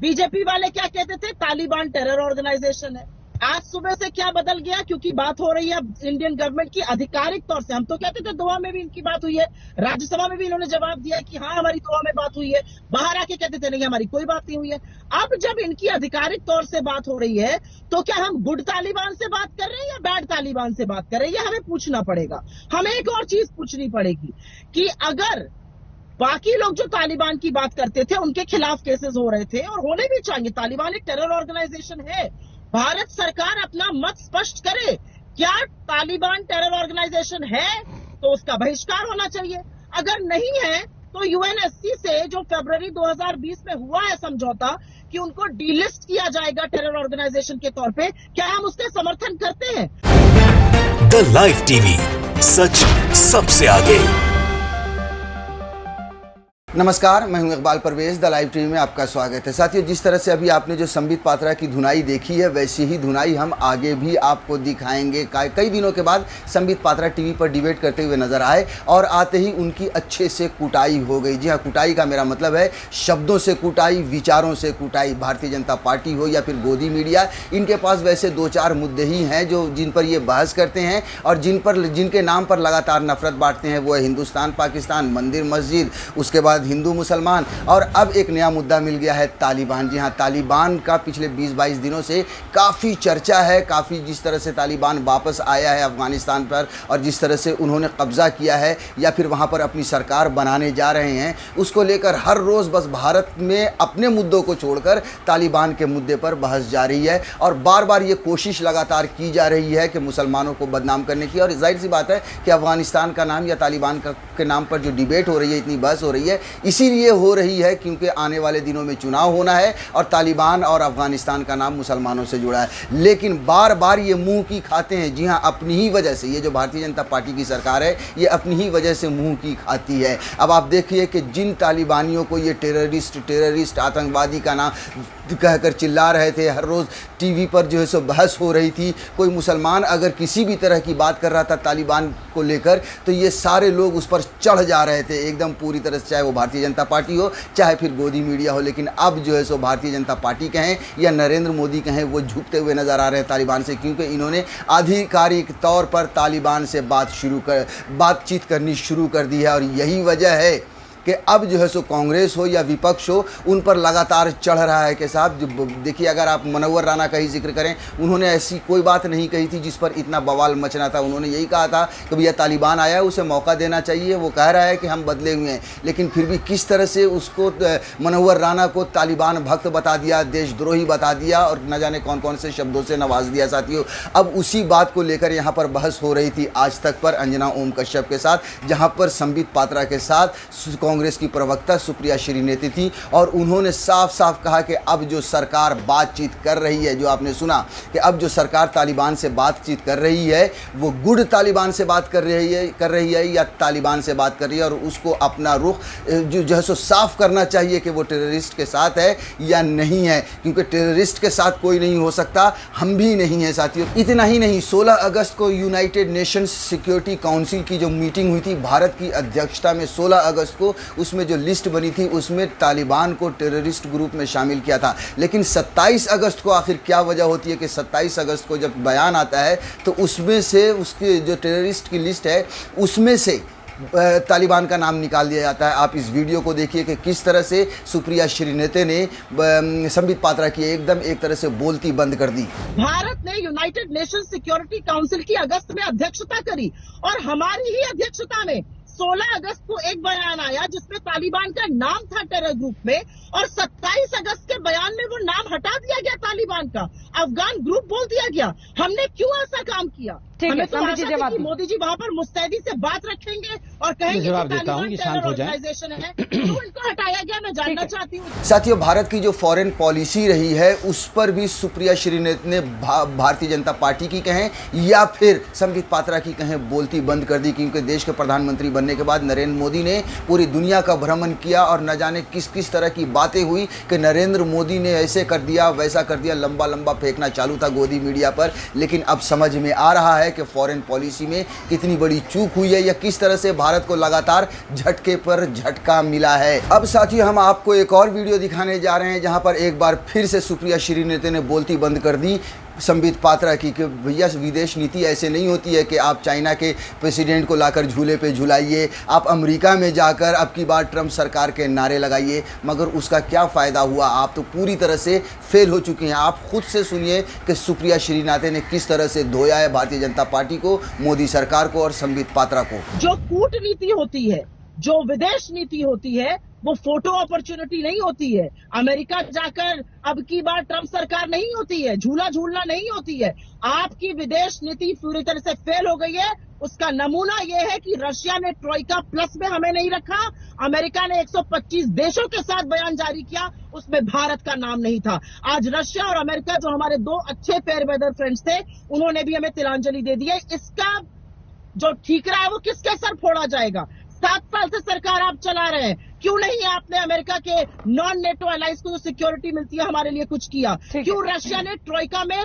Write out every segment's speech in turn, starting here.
BJP वाले क्या कहते थे, तालिबान टेरर ऑर्गेनाइजेशन है। आज सुबह से क्या बदल गया, क्योंकि बात हो रही है इंडियन गवर्नमेंट की आधिकारिक तौर से। हम तो कहते थे दोहा में भी इनकी बात हुई है, राज्यसभा में भी इन्होंने जवाब दिया कि हाँ हमारी दोहा में बात हुई है, बाहर आके कहते थे नहीं हमारी कोई बात नहीं हुई है। अब जब इनकी आधिकारिक तौर से बात हो रही है तो क्या हम गुड तालिबान से बात कर रहे हैं या बैड तालिबान से बात कर रहे हैं, ये हमें पूछना पड़ेगा। हमें एक और चीज पूछनी पड़ेगी कि अगर बाकी लोग जो तालिबान की बात करते थे उनके खिलाफ केसेस हो रहे थे, और होने भी चाहिए, तालिबान एक टेरर ऑर्गेनाइजेशन है, भारत सरकार अपना मत स्पष्ट करे, क्या तालिबान टेरर ऑर्गेनाइजेशन है तो उसका बहिष्कार होना चाहिए। अगर नहीं है तो यूएनएससी से जो फरवरी 2020 में हुआ है समझौता कि उनको डीलिस्ट किया जाएगा टेरर ऑर्गेनाइजेशन के तौर पे, क्या हम उसका समर्थन करते हैं। द लाइव टीवी, सच सबसे आगे। नमस्कार, मैं हूं Iqbal Parvez. The live TV में आपका स्वागत है। साथियों, जिस तरह से अभी आपने जो संबित पात्रा की धुनाई देखी है, वैसी ही धुनाई हम आगे भी आपको दिखाएंगे। कई दिनों के बाद संबित पात्रा टीवी पर डिबेट करते हुए नजर आए और आते ही उनकी अच्छे से कुटाई हो गई। जी हाँ, कुटाई का मेरा मतलब है शब्दों से कुटाई, विचारों से कुटाई। भारतीय जनता पार्टी हो या फिर गोदी मीडिया, इनके पास वैसे दो चार मुद्दे ही हैं जो जिन पर ये बहस करते हैं और जिनके नाम पर लगातार नफरत बांटते हैं। वो है हिंदुस्तान पाकिस्तान, मंदिर मस्जिद, उसके बाद हिंदू मुसलमान, और अब एक नया मुद्दा मिल गया है तालिबान। जी हाँ, तालिबान का पिछले 20-22 दिनों से काफ़ी चर्चा है। काफ़ी जिस तरह से तालिबान वापस आया है अफ़गानिस्तान पर और जिस तरह से उन्होंने कब्ज़ा किया है या फिर वहाँ पर अपनी सरकार बनाने जा रहे हैं, उसको लेकर हर रोज़ बस भारत में अपने मुद्दों को छोड़कर तालिबान के मुद्दे पर बहस जारी है और बार बार ये कोशिश लगातार की जा रही है कि मुसलमानों को बदनाम करने की। और जाहिर सी बात है कि अफ़गानिस्तान का नाम या तालिबान के नाम पर जो डिबेट हो रही है, इतनी बहस हो रही है, इसीलिए हो रही है क्योंकि आने वाले दिनों में चुनाव होना है और तालिबान और अफगानिस्तान का नाम मुसलमानों से जुड़ा है। लेकिन बार बार ये मुंह की खाते हैं। जी हाँ, अपनी ही वजह से ये जो भारतीय जनता पार्टी की सरकार है, ये अपनी ही वजह से मुंह की खाती है। अब आप देखिए कि जिन तालिबानियों को ये टेररिस्ट आतंकवादी का नाम कहकर चिल्ला रहे थे, हर रोज़ टीवी पर जो है सो बहस हो रही थी, कोई मुसलमान अगर किसी भी तरह की बात कर रहा था तालिबान को लेकर तो ये सारे लोग उस पर चढ़ जा रहे थे एकदम पूरी तरह से, चाहे वो भारतीय जनता पार्टी हो चाहे फिर गोदी मीडिया हो। लेकिन अब जो है सो भारतीय जनता पार्टी कहें या नरेंद्र मोदी कहें, वो झुकते हुए नज़र आ रहे हैं तालिबान से, क्योंकि इन्होंने आधिकारिक तौर पर तालिबान से बातचीत करनी शुरू कर दी है। और यही वजह है कि अब जो है सो कांग्रेस हो या विपक्ष हो, उन पर लगातार चढ़ रहा है कि साहब देखिए, अगर आप मनोहर राणा का ही जिक्र करें, उन्होंने ऐसी कोई बात नहीं कही थी जिस पर इतना बवाल मचना था। उन्होंने यही कहा था कि भैया तालिबान आया है, उसे मौका देना चाहिए, वो कह रहा है कि हम बदले हुए हैं। लेकिन फिर भी किस तरह से उसको मनोहर राणा को तालिबान भक्त बता दिया, देशद्रोही बता दिया और न जाने कौन कौन से शब्दों से नवाज दिया। साथियों, अब उसी बात को लेकर यहाँ पर बहस हो रही थी आज तक पर अंजना ओम कश्यप के साथ, जहाँ पर संबित पात्रा के साथ कांग्रेस की प्रवक्ता सुप्रिया श्रीनेती थी और उन्होंने साफ साफ कहा कि अब जो सरकार बातचीत कर रही है, जो आपने सुना कि अब जो सरकार तालिबान से बातचीत कर रही है, वो गुड तालिबान से बात कर रही है या तालिबान से बात कर रही है, और उसको अपना रुख जो है सो साफ करना चाहिए कि वो टेररिस्ट के साथ है या नहीं है, क्योंकि टेररिस्ट के साथ कोई नहीं हो सकता, हम भी नहीं है। साथियों, इतना ही नहीं, 16 अगस्त को यूनाइटेड नेशंस सिक्योरिटी काउंसिल की जो मीटिंग हुई थी भारत की अध्यक्षता में, 16 अगस्त को उसमें जो लिस्ट बनी थी उसमें तालिबान को टेररिस्ट ग्रुप में शामिल किया था। लेकिन 27 अगस्त को आखिर क्या वजह होती है कि 27 अगस्त को जब बयान आता है तो उसमें से उसके जो टेररिस्ट की लिस्ट है उसमें से तालिबान का नाम निकाल दिया जाता है। आप इस वीडियो को देखिए कि किस तरह से सुप्रिया श्रीनेती ने संबित पात्रा की एकदम एक तरह से बोलती बंद कर दी। भारत ने यूनाइटेड नेशन सिक्योरिटी काउंसिल की अगस्त में अध्यक्षता करी और हमारी ही अध्यक्षता में 16 अगस्त को एक बयान आया जिसमें तालिबान का नाम था टेरर ग्रुप में, और 27 अगस्त के बयान में वो नाम हटा दिया गया, तालिबान का अफगान ग्रुप बोल दिया गया। हमने क्यों ऐसा काम किया? हमें तो आशा थी कि मोदी जी वहाँ पर मुस्तैदी से बात रखेंगे और कहेंगे कि तालिबान टेरर ऑर्गेनाइजेशन है, तो इनको हटाया गया। मैं जानना चाहती हूँ साथियों, भारत की जो फॉरेन पॉलिसी रही है उस पर भी सुप्रिया श्रीनेती ने भारतीय जनता पार्टी की कहें या फिर संबित पात्रा की कहें बोलती बंद कर दी, क्योंकि देश के प्रधानमंत्री बनने के बाद नरेंद्र मोदी ने पूरी दुनिया का भ्रमण किया और न जाने किस किस तरह की बातें हुई कि नरेंद्र मोदी ने ऐसे कर दिया वैसा कर दिया, लंबा लंबा फेंकना चालू था गोदी मीडिया पर। लेकिन अब समझ में आ रहा है कि फॉरेन पॉलिसी में कितनी बड़ी चूक हुई है या किस तरह से भारत को लगातार झटके पर झटका मिला है। अब साथियों हम आपको एक और वीडियो दिखाने जा रहे हैं जहां पर एक बार फिर से सुप्रिया श्रीनाथ ने बोलती बंद कर दी संबित पात्रा की कि भैया विदेश नीति ऐसे नहीं होती है कि आप चाइना के प्रेसिडेंट को लाकर झूले पे झुलाइए, आप अमेरिका में जाकर अब की बार ट्रंप सरकार के नारे लगाइए, मगर उसका क्या फ़ायदा हुआ? आप तो पूरी तरह से फेल हो चुके हैं। आप खुद से सुनिए कि सुप्रिया श्रीनाथ ने किस तरह से धोया है भारतीय जनता पार्टी को, मोदी सरकार को और संबित पात्रा को। जो कूटनीति होती है, जो विदेश नीति होती है, वो फोटो अपॉर्चुनिटी नहीं होती है। अमेरिका जाकर अब की बार ट्रंप सरकार नहीं होती है, झूला झूलना नहीं होती है। आपकी विदेश नीति पूरी तरह से फेल हो गई है। उसका नमूना ये है कि रशिया ने ट्रोइका प्लस में हमें नहीं रखा, अमेरिका ने 125 देशों के साथ बयान जारी किया, उसमें भारत का नाम नहीं था। आज रशिया और अमेरिका जो हमारे दो अच्छे फेयर वेदर फ्रेंड्स थे, उन्होंने भी हमें तिलांजलि दे दी है। इसका जो ठीकरा है वो किसके सर फोड़ा जाएगा? 7 साल से सरकार आप चला रहे हैं, क्यों नहीं आपने अमेरिका के नॉन नेटो एलाइज को जो सिक्योरिटी मिलती है हमारे लिए कुछ किया? क्यों रशिया ने ट्रोइका में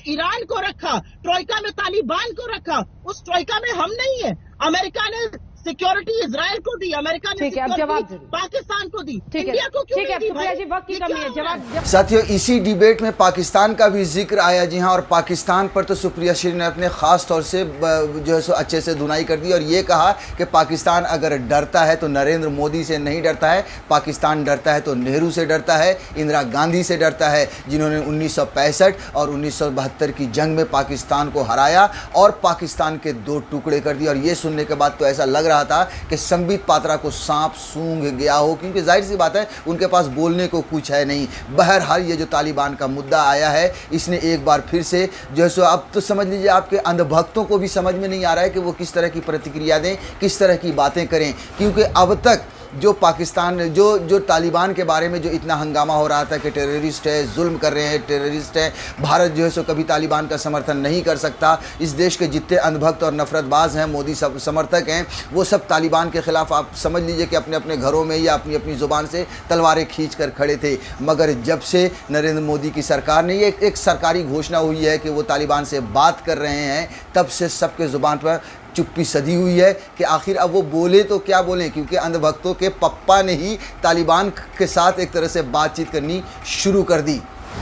ईरान को रखा, ट्रोइका में तालिबान को रखा? उस ट्रोइका में हम नहीं है। अमेरिका ने सिक्योरिटी इजराइल को दी, अमेरिका ने सिक्योरिटी पाकिस्तान को दी, इंडिया को क्यों नहीं दी भाई? जी वक्त की कमी है। जवाब साथियों इसी डिबेट में पाकिस्तान का भी जिक्र आया। जी हाँ, और पाकिस्तान पर तो सुप्रिया श्रीनाथ ने खास तौर से जो है सो अच्छे से धुनाई कर दी और ये कहा कि पाकिस्तान अगर डरता है तो नरेंद्र मोदी से नहीं डरता है, पाकिस्तान डरता है तो नेहरू से डरता है, इंदिरा गांधी से डरता है, जिन्होंने 1965 और 1972 की जंग में पाकिस्तान को हराया और पाकिस्तान के 2 टुकड़े कर दिए। और ये सुनने के बाद तो ऐसा लग रहा था कि संबित पात्रा को सांप सूंघ गया हो, क्योंकि जाहिर सी बात है उनके पास बोलने को कुछ है नहीं। बहरहाल ये जो तालिबान का मुद्दा आया है, इसने एक बार फिर से जो है सो अब तो समझ लीजिए आपके अंधभक्तों को भी समझ में नहीं आ रहा है कि वो किस तरह की प्रतिक्रिया दें, किस तरह की बातें करें, क्योंकि अब तक जो पाकिस्तान जो तालिबान के बारे में जो इतना हंगामा हो रहा था कि टेररिस्ट है, जुल्म कर रहे हैं, टेररिस्ट है, भारत जो है सो कभी तालिबान का समर्थन नहीं कर सकता। इस देश के जितने अंधभक्त और नफरतबाज हैं, मोदी सब समर्थक हैं, वो सब तालिबान के ख़िलाफ़ आप समझ लीजिए कि अपने अपने घरों में या अपनी अपनी ज़ुबान से तलवारें खींच कर खड़े थे। मगर जब से नरेंद्र मोदी की सरकार ने एक सरकारी घोषणा हुई है कि वो तालिबान से बात कर रहे हैं, तब से सबके ज़ुबान पर चुप्पी सधी हुई है कि आखिर अब वो बोले तो क्या बोलें, क्योंकि अंधभक्तों के पप्पा ने ही तालिबान के साथ एक तरह से बातचीत करनी शुरू कर दी।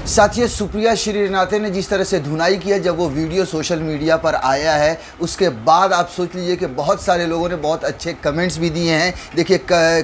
साथियों सुप्रिया श्रीनाथ ने जिस तरह से धुनाई किया जब वो वीडियो सोशल मीडिया पर आया है, उसके बाद आप सोच लीजिए कि बहुत सारे लोगों ने बहुत अच्छे कमेंट्स भी दिए हैं। देखिए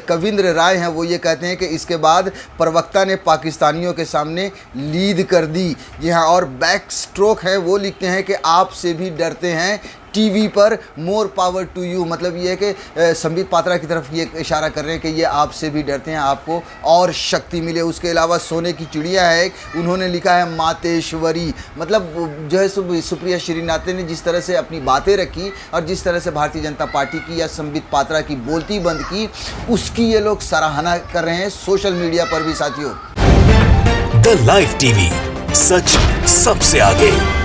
कविंद्र राय हैं, वो ये कहते हैं कि इसके बाद प्रवक्ता ने पाकिस्तानियों के सामने लीड कर दी। जी हाँ, और बैक स्ट्रोक है वो लिखते हैं कि आपसे भी डरते हैं टीवी पर, मोर पावर टू यू। मतलब ये है कि संबित पात्रा की तरफ ये इशारा कर रहे हैं कि ये आपसे भी डरते हैं, आपको और शक्ति मिले। उसके अलावा सोने की चिड़िया है, उन्होंने लिखा है मातेश्वरी। मतलब जो है सुप्रिया श्रीनाथ ने जिस तरह से अपनी बातें रखी और जिस तरह से भारतीय जनता पार्टी की या संबित पात्रा की बोलती बंद की, उसकी ये लोग सराहना कर रहे हैं सोशल मीडिया पर भी। साथियों द लाइव टीवी, सच सबसे आगे।